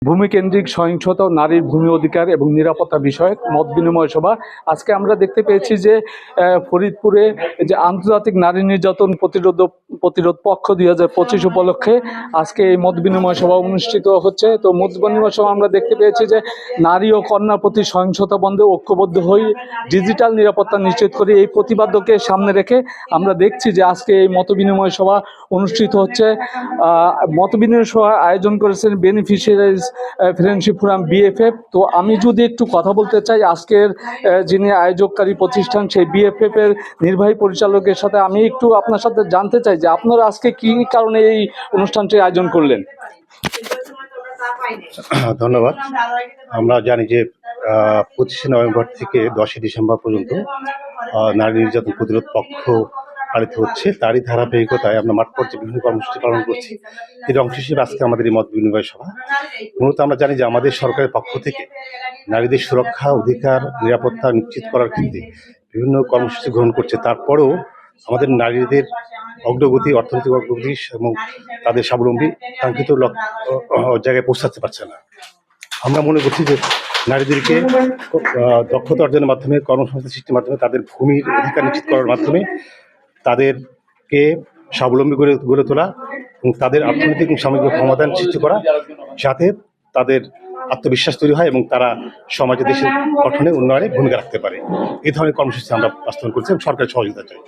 ভূমিকেন্দ্রিক সহিংসতা ও নারীর ভূমি অধিকার এবং নিরাপত্তা বিষয়ক মত বিনিময় সভা। আজকে আমরা দেখতে পেয়েছি যে ফরিদপুরে যে আন্তর্জাতিক নারী নির্যাতন প্রতিরোধ পক্ষ 2025 উপলক্ষে আজকে এই মত বিনিময় সভা অনুষ্ঠিত হচ্ছে। তো মত বিনিময় সভা আমরা দেখতে পেয়েছি যে নারী ও কন্যার প্রতি সহিংসতা বন্ধে ঐক্যবদ্ধ হয়ে ডিজিটাল নিরাপত্তা নিশ্চিত করে এই প্রতিবাদকে সামনে রেখে আমরা দেখছি যে আজকে এই মত বিনিময় সভা অনুষ্ঠিত হচ্ছে। মত বিনিময় সভা আয়োজন করেছেন বেনিফিশিয়ারিজ ফ্রেন্ডশিপ ফোরাম বিএফএফ। তো আমি যদি একটু কথা বলতে চাই আজকের যিনি আয়োজককারী প্রতিষ্ঠান সেই বিএফএফ এর নির্বাহী পরিচালকের সাথে, আমি একটু আপনার সাথে জানতে চাই যে আপনারা আজকে কি কারণে এই অনুষ্ঠানটি আয়োজন করলেন। ধন্যবাদ। আমরা জানি যে 25শে নভেম্বর থেকে 10ই ডিসেম্বর পর্যন্ত নারী নির্যাতন প্রতিরোধ পক্ষ পালিত হচ্ছে। তারই ধারাবাহিকতায় আমরা মাঠ পর্যায়ে বিভিন্ন কর্মসূচি পালন করছি। এর অংশ হিসেবে আজকে আমাদের এই মত বিনিময় সভা। মূলত আমরা জানি যে আমাদের সরকারের পক্ষ থেকে নারীদের সুরক্ষা, অধিকার, নিরাপত্তা নিশ্চিত করার ক্ষেত্রে বিভিন্ন কর্মসূচি গ্রহণ করছে। তারপরেও আমাদের নারীদের অগ্রগতি, অর্থনৈতিক অগ্রগতি এবং তাদের স্বাবলম্বী কাঙ্ক্ষিত জায়গায় পৌঁছাতে পারছে না। আমরা মনে করছি যে নারীদেরকে দক্ষতা অর্জনের মাধ্যমে, কর্মসংস্থান সৃষ্টির মাধ্যমে, তাদের ভূমির অধিকার নিশ্চিত করার মাধ্যমে তাদেরকে স্বাবলম্বী গড়ে তোলা এবং তাদের অর্থনৈতিক এবং সামাজিক ক্ষমতায়ন সৃষ্টি করা, যাতে তাদের আত্মবিশ্বাস তৈরি হয় এবং তারা সমাজে, দেশের গঠনে, উন্নয়নে ভূমিকা রাখতে পারে। এই ধরনের কর্মসূচি আমরা বাস্তবায়ন করছি এবং সরকারের সহযোগিতা চাই।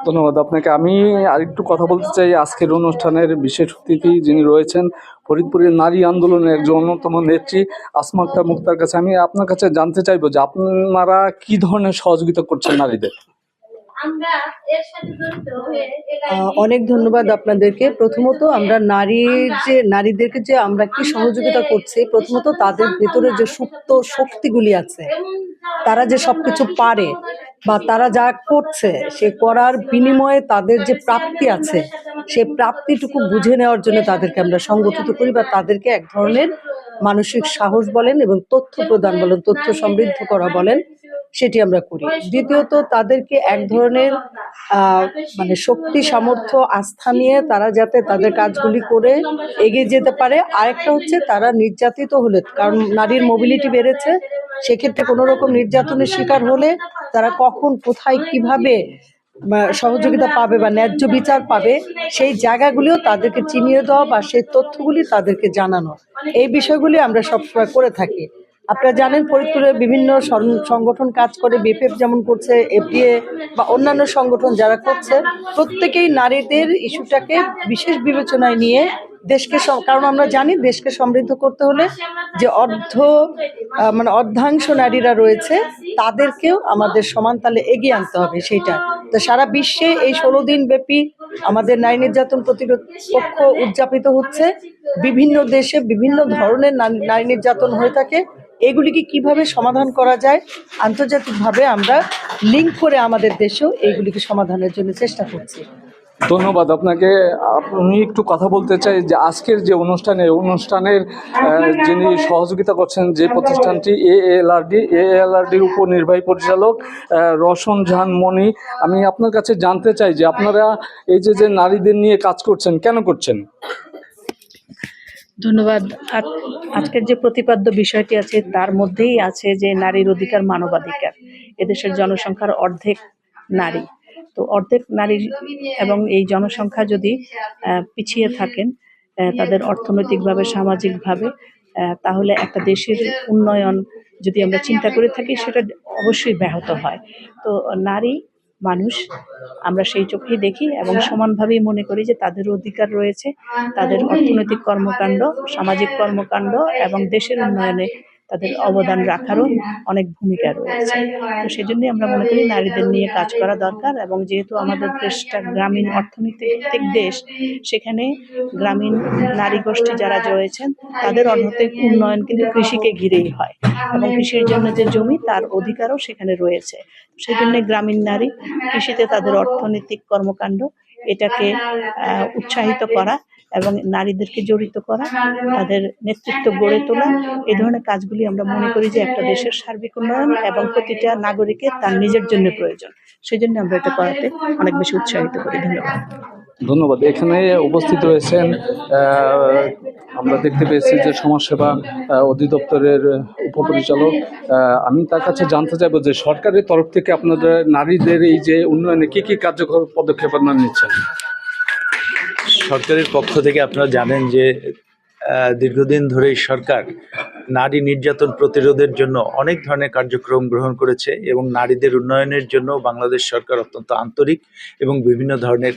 ধন্যবাদ আপনাকে। আমি আরেকটু কথা বলতে চাই আজকের অনুষ্ঠানের বিশেষ অতিথি যিনি রয়েছেন ফরিদপুরের নারী আন্দোলনের একজন অন্যতম নেত্রী আসমা আক্তার মুক্তার কাছে আমি আপনার কাছে জানতে চাইবো যে আপনারা কি ধরনের সহযোগিতা করছেন নারীদের। অনেক ধন্যবাদ আপনাদেরকে। প্রথমত আমরা নারীদেরকে যে আমরা কি সহযোগিতা করছি, প্রথমত তাদের ভেতরে যে সুপ্ত শক্তিগুলি আছে, তারা যে সবকিছু পারে বা তারা যা করছে সে করার বিনিময়ে তাদের যে প্রাপ্তি আছে, সে প্রাপ্তিটুকু বুঝে নেওয়ার জন্য তাদেরকে আমরা সংগঠিত করি বা তাদেরকে এক ধরনের মানসিক সাহস বলেন এবং তথ্য প্রদান বলেন, তথ্য সমৃদ্ধ করা বলেন, সেটি আমরা করি। দ্বিতীয়ত তাদেরকে এক ধরনের মানে শক্তি, সামর্থ্য, আস্থা নিয়ে তারা যাতে তাদের কাজগুলি করে এগিয়ে যেতে পারে। আরেকটা হচ্ছে তারা নির্যাতিত হলে, কারণ নারীর মোবিলিটি বেড়েছে, সেক্ষেত্রে কোনো রকম নির্যাতনের শিকার হলে তারা কখন, কোথায়, কিভাবে সহযোগিতা পাবে বা ন্যায্য বিচার পাবে, সেই জায়গাগুলিও তাদেরকে চিনিয়ে দেওয়া বা সেই তথ্যগুলি তাদেরকে জানানো, এই বিষয়গুলি আমরা সবসময় করে থাকি। আপনারা জানেন ফরিদপুরে বিভিন্ন সংগঠন কাজ করে, বিএফএফ যেমন করছে, এফডিএ বা অন্যান্য সংগঠন যারা করছে, প্রত্যেকেই নারীদের ইস্যুটাকে বিশেষ বিবেচনায় নিয়ে দেশকে, কারণ আমরা জানি দেশকে সমৃদ্ধ করতে হলে যে অর্ধাংশ নারীরা রয়েছে তাদেরকেও আমাদের সমান তালে এগিয়ে আনতে হবে। সেইটা তো সারা বিশ্বে এই 16 দিন ব্যাপী আমাদের নারী নির্যাতন প্রতিরোধ পক্ষ উদযাপিত হচ্ছে। বিভিন্ন দেশে বিভিন্ন ধরনের নারী নির্যাতন হয়ে থাকে, এগুলিকে কিভাবে সমাধান করা যায় আন্তর্জাতিকভাবে আমরা লিঙ্ক করে আমাদের দেশেও এইগুলিকে সমাধানের জন্য চেষ্টা করছি। ধন্যবাদ আপনাকে। আমি একটু কথা বলতে চাই যে আজকের যে অনুষ্ঠানের যিনি সহযোগিতা করছেন যে প্রতিষ্ঠানটি এএলআরডির উপনির্বাহী পরিচালক রওশন জাহান মনি, আমি আপনার কাছে জানতে চাই যে আপনারা এই যে নারীদের নিয়ে কাজ করছেন, কেন করছেন? ধন্যবাদ। আজকের যে প্রতিপাদ্য বিষয়টি আছে তার মধ্যেই আছে যে নারীর অধিকার, মানবাধিকার। এদেশের জনসংখ্যার অর্ধেক নারী, তো অর্ধেক নারী এবং এই জনসংখ্যা যদি পিছিয়ে থাকেন তাদের অর্থনৈতিকভাবে, সামাজিকভাবে, তাহলে একটা দেশের উন্নয়ন যদি আমরা চিন্তা করে থাকি সেটা অবশ্যই ব্যাহত হয়। তো নারী মানুষ আমরা সেই চোখেই দেখি এবং সমানভাবেই মনে করি যে তাদের অধিকার রয়েছে, তাদের অর্থনৈতিক কর্মকাণ্ড, সামাজিক কর্মকাণ্ড এবং দেশের উন্নয়নে তাদের অবদান রাখারও অনেক ভূমিকা রয়েছে। তো সেজন্যই আমরা মনে করি নারীদের নিয়ে কাজ করা দরকার। এবং যেহেতু আমাদের দেশটা গ্রামীণ অর্থনৈতিক দেশ, সেখানে গ্রামীণ নারী গোষ্ঠী যারা রয়েছেন তাদের অর্থনৈতিক উন্নয়ন কিন্তু কৃষিকে ঘিরেই হয় এবং কৃষির জন্য যে জমি তার অধিকারও সেখানে রয়েছে। সেই জন্য গ্রামীণ নারী কৃষিতে তাদের অর্থনৈতিক কর্মকাণ্ড, এটাকে উৎসাহিত করা এবং নারীদেরকে জড়িত করা, তাদের নেতৃত্ব গড়ে তোলা, এই ধরনের কাজগুলি আমরা মনে করি যে একটা দেশের সার্বিক উন্নয়ন এবং প্রতিটা নাগরিকের তার নিজের জন্য প্রয়োজন। সেই জন্য আমরা এটা করাতে অনেক বেশি উৎসাহিত করি। ধন্যবাদ। ধন্যবাদ। এখানে উপস্থিত রয়েছেন আমরা দেখতে পেয়েছি যে সমাজসেবা অধিদপ্তরের উপপরিচালক। আমি তার কাছে জানতে চাইবো যে সরকারের তরফ থেকে আপনাদের নারীদের এই যে উন্নয়নে কি কি কার্যকর পদক্ষেপ আপনারা নিচ্ছেন? সরকারের পক্ষ থেকে আপনারা জানেন যে দীর্ঘদিন ধরেই সরকার নারী নির্যাতন প্রতিরোধের জন্য অনেক ধরনের কার্যক্রম গ্রহণ করেছে এবং নারীদের উন্নয়নের জন্য বাংলাদেশ সরকার অত্যন্ত আন্তরিক এবং বিভিন্ন ধরনের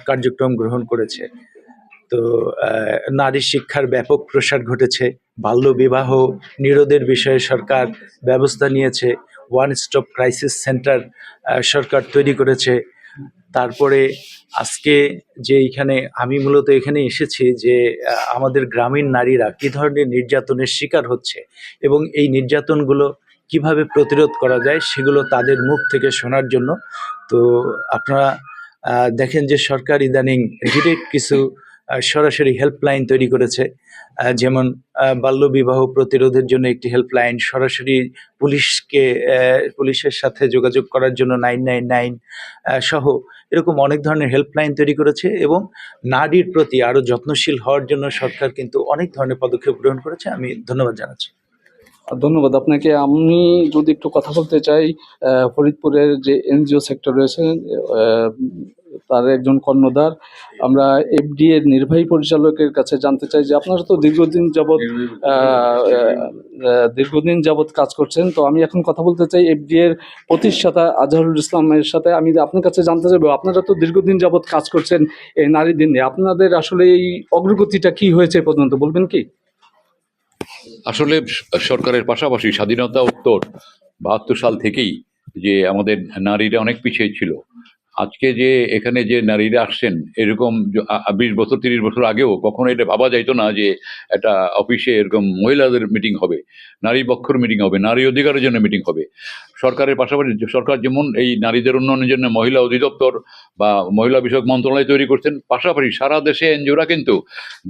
কার্যক্রম গ্রহণ করেছে। তো নারী শিক্ষার ব্যাপক প্রসার ঘটেছে, বাল্যবিবাহ নিরোধের বিষয়ে সরকার ব্যবস্থা নিয়েছে, ওয়ান স্টপ ক্রাইসিস সেন্টার সরকার তৈরি করেছে। তারপরে আজকে যে আমি মূলত এখানে এসেছি যে আমাদের গ্রামীণ নারীরা কী ধরনের নির্যাতনের শিকার হচ্ছে এবং এই নির্যাতনগুলো কিভাবে প্রতিরোধ করা যায় সেগুলো তাদের মুখ থেকে শোনার জন্য। তো আপনারা দেখেন যে সরকার ইদানিং ডিরেক্ট কিছু সরাসরি হেল্পলাইন তৈরি করেছে, যেমন বাল্যবিবাহ প্রতিরোধের জন্য একটি হেল্পলাইন, সরাসরি পুলিশের সাথে যোগাযোগ করার জন্য 999 সহ এরকম অনেক ধরনের হেল্পলাইন তৈরি করেছে এবং নারীর প্রতি আরও যত্নশীল হওয়ার জন্য সরকার কিন্তু অনেক ধরনের পদক্ষেপ গ্রহণ করেছে। আমি ধন্যবাদ জানাচ্ছি। ধন্যবাদ আপনাকে। আমি যদি একটু কথা বলতে চাই, ফরিদপুরের যে এনজিও সেক্টর রয়েছে তার একজন কর্ণধার, আমরা এফডি এর নির্বাহী পরিচালকের কাছে জানতে চাই যে আপনারা তো দীর্ঘদিন যাবৎ কাজ করছেন। তো আমি এখন কথা বলতে চাই এফডি এর প্রতিষ্ঠাতা আজহারুল ইসলামের সাথে। আমি আপনার কাছে জানতে চাইবো, আপনারা তো দীর্ঘদিন যাবৎ কাজ করছেন এই নারীদের নিয়ে, আপনাদের আসলে এই অগ্রগতিটা কি হয়েছে পর্যন্ত বলবেন কি? আসলে সরকারের পাশাপাশি স্বাধীনতা উত্তর ৭২ সাল থেকেই যে আমাদের নারীরা অনেক পিছিয়ে ছিল। আজকে যে এখানে যে নারীরা আসছেন, এরকম ২০ বছর ৩০ বছর আগেও কখনো এটা ভাবা যাইতো না যে একটা অফিসে এরকম মহিলাদের মিটিং হবে, নারী পক্ষের মিটিং হবে, নারী অধিকারের জন্য মিটিং হবে। সরকারের পাশাপাশি সরকার যেমন এই নারীদের উন্নয়নের জন্য মহিলা অধিদপ্তর বা মহিলা বিষয়ক মন্ত্রণালয় তৈরি করছেন, পাশাপাশি সারা দেশে এনজিওরা কিন্তু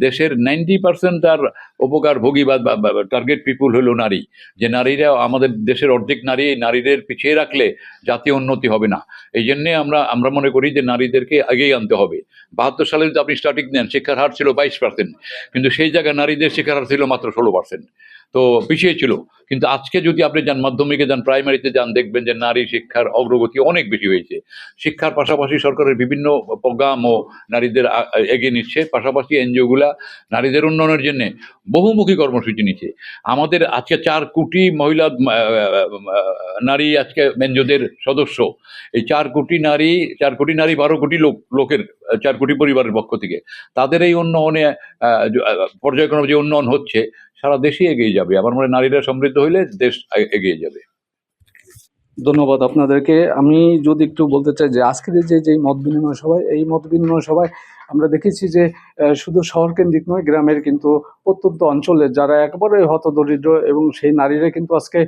দেশের 90% তার উপকার ভোগী বা টার্গেট পিপুল হলো নারী। যে নারীরা আমাদের দেশের অর্ধেক নারী, এই নারীদের পিছিয়ে রাখলে জাতীয় উন্নতি হবে না। এই জন্যে আমরা মনে করি যে নারীদেরকে আগেই আনতে হবে। ৭২ সালে যদি আপনি স্টার্টিং নেন, শিক্ষার হার ছিল 22%, কিন্তু সেই জায়গায় নারীদের শিক্ষার হার ছিল মাত্র 16%। তো পিছিয়ে ছিল। কিন্তু আজকে যদি আপনি যান মাধ্যমিকে যান, প্রাইমারিতে যান, দেখবেন যে নারী শিক্ষার অগ্রগতি অনেক বেশি হয়েছে। শিক্ষার পাশাপাশি সরকারের বিভিন্ন প্রোগ্রামও নারীদের এগিয়ে নিচ্ছে। পাশাপাশি এনজিওগুলা নারীদের উন্নয়নের জন্য বহুমুখী কর্মসূচি নিচ্ছে। আমাদের আজকে 4 কোটি মহিলা নারী আজকে এনজিওদের সদস্য। এই 4 কোটি নারী 12 কোটি লোকের 4 কোটি পরিবারের পক্ষ থেকে তাদের এই উন্নয়নে পর্যায়ক্রমে যে উন্নয়ন হচ্ছে সারা দেশই এগিয়ে যাবে। আমার মনে হয় নারীরা সমৃদ্ধ হইলে দেশ এগিয়ে যাবে। ধন্যবাদ আপনাদেরকে। আমি যদি একটু বলতে চাই যে আজকের যে মত বিনিময় সভায়, এই মত বিনিময় সভায় আমরা দেখেছি যে শুধু শহর কেন্দ্রিক নয়, গ্রামের কিন্তু প্রত্যন্ত অঞ্চলে যারা একেবারে হতদরিদ্র এবং সেই নারীরা কিন্তু আজকে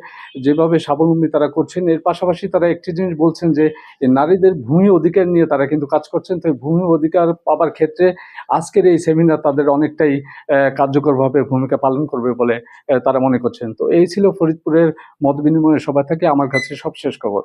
যেভাবে স্বাবলম্বী তারা করছেন, এর পাশাপাশি তারা একটি জিনিস বলছেন যে এই নারীদের ভূমি অধিকার নিয়ে তারা কিন্তু কাজ করছেন। তো এই ভূমি অধিকার পাবার ক্ষেত্রে আজকের এই সেমিনার তাদের অনেকটাই কার্যকরভাবে ভূমিকা পালন করবে বলে তারা মনে করছেন। তো এই ছিল ফরিদপুরের মত বিনিময় সভা থেকে আমার কাছে সবশেষ খবর।